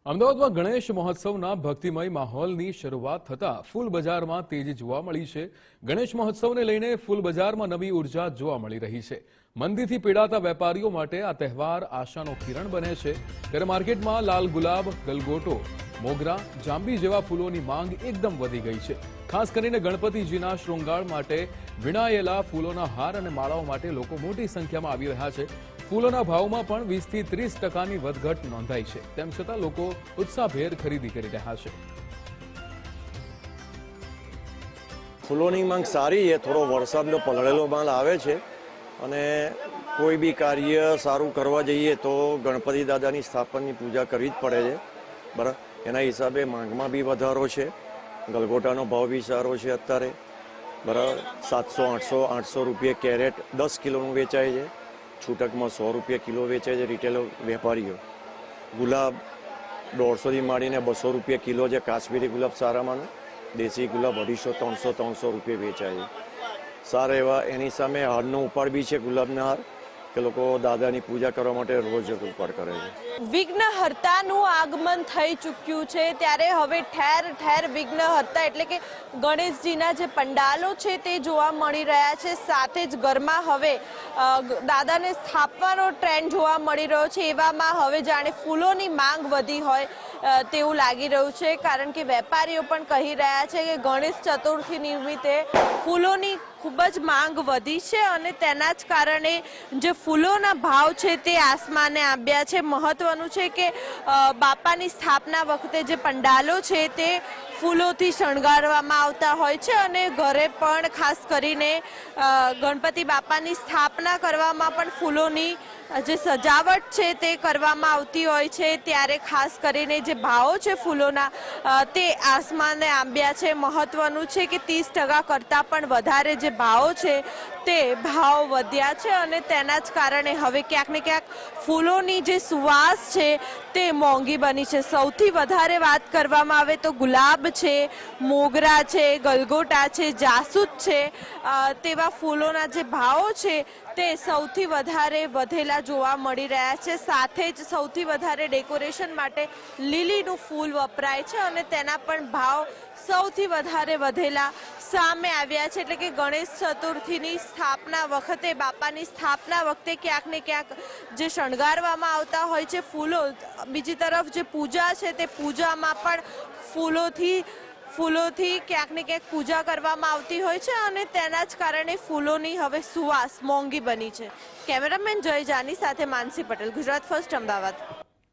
અમદાવાદમાં ગણેશ મહોત્સવના ભક્તિમય માહોલની શરૂઆત થતા ફૂલ બજારમાં તેજી જોવા મળી છે। ગણેશ મહોત્સવને લઈને ફૂલ બજારમાં નવી ઉર્જા જોવા મળી રહી છે। મંદીથી પીડાતા વેપારીઓ માટે આ તહેવાર આશાનો કિરણ બને છે। ત્યારે માર્કેટમાં લાલ ગુલાબ, ગલગોટો, મોગરા, જાંબી જેવા ફૂલોની માંગ એકદમ વધી ગઈ છે। ખાસ કરીને ગણપતિજીના શૃંગાર માટે વીણાયેલા ફૂલોના હાર અને માળાઓ માટે લોકો મોટી સંખ્યામાં આવી રહ્યા છે। ફૂલોના ભાવમાં પણ 20 થી 30% વધઘટ નોંધાઈ છે। તેમ છતાં લોકો ઉત્સાહભેર ખરીદી કરી રહ્યા છે। ફૂલોની માંગ સારી છે। થોડો વરસાદનો પલળેલો માલ આવે છે અને કોઈ બી કાર્ય સારું કરવા જઈએ તો ગણપતિ દાદાની સ્થાપનની પૂજા કરવી જ પડે છે, બરાબર। એના હિસાબે માંગમાં બી વધારો છે। ગલગોટાનો ભાવ બી સારો છે અત્યારે, બરાબર। 700, 800 રૂપિયા કેરેટ 10 કિલોનું વેચાય છે। છૂટકમાં 100 રૂપિયા કિલો વેચાય છે રિટેલ વેપારીઓ। ગુલાબ 150 થી માંડીને 200 રૂપિયા કિલો છે। કાશ્મીરી ગુલાબ સારામાંનો, દેશી ગુલાબ 250, 300 રૂપિયા વેચાય છે સારા એવા। એની સામે હારનો ઉપાડ બી છે, ગુલાબના હાર, કે લોકો દાદાની પૂજા કરવા માટે રોજ ઉપાડ કરે છે। વિઘ્નહર્તાનું આગમન થઈ ચૂક્યું છે, ત્યારે હવે ઠેર ઠેર વિઘ્નહર્તા એટલે કે ગણેશજીના જે પંડાલો છે તે જોવા મળી રહ્યા છે। સાથે જ ઘરમાં હવે દાદાને સ્થાપવાનો ટ્રેન્ડ જોવા મળી રહ્યો છે। એવામાં હવે જાણે ફૂલોની માંગ વધી હોય તેવું લાગી રહ્યું છે, કારણ કે વેપારીઓ પણ કહી રહ્યા છે કે ગણેશ ચતુર્થી નિમિત્તે ફૂલોની ખૂબ જ માંગ વધી છે અને તેના જ કારણે જે ફૂલોના ભાવ છે તે આસમાને આવ્યા છે। મહત્વનું છે કે બાપાની સ્થાપના વખતે જે પંડાલો છે તે ફૂલોથી શણગારવામાં આવતા હોય છે અને ઘરે પણ ખાસ કરીને ગણપતિ બાપાની સ્થાપના કરવામાં પણ ફૂલોની જે સજાવટ છે તે કરવામાં આવતી હોય છે। ત્યારે ખાસ કરીને જે ભાવો છે ફૂલોના તે આસમાને આવ્યા છે। મહત્વનું છે કે 30% કરતાં પણ વધારે જે ભાવો છે તે ભાવ વધ્યા છે અને તેના જ કારણે હવે ક્યાંક ને ક્યાંક ફૂલોની જે સુવાસ છે તે મોંઘી બની છે। સૌથી વધારે વાત કરવામાં આવે તો ગુલાબ છે, મોગરા છે, ગલગોટા છે, જાસૂદ છે, તેવા ફૂલોના જે ભાવો છે તે સૌથી વધારે વધેલા જોવા મળી રહ્યા છે। સાથે જ સૌથી વધારે ડેકોરેશન માટે લીલીનું ફૂલ વપરાય છે અને તેના પણ ભાવ સૌથી વધારે વધેલા સામે આવ્યા છે। એટલે કે ગણેશ ચતુર્થીની સ્થાપના વખતે, બાપાની સ્થાપના વખતે ક્યાંક ને ક્યાંક જે શણગારવામાં આવતા હોય છે ફૂલો, બીજી તરફ જે પૂજા છે તે પૂજામાં પણ ફૂલોથી ક્યાંક ને ક્યાંક પૂજા કરવામાં આવતી હોય છે અને તેના જ કારણે ફૂલોની હવે સુવાસ મોંઘી બની છે। કેમેરામેન જય જાની સાથે માનસી પટેલ, ગુજરાત ફર્સ્ટ, અમદાવાદ।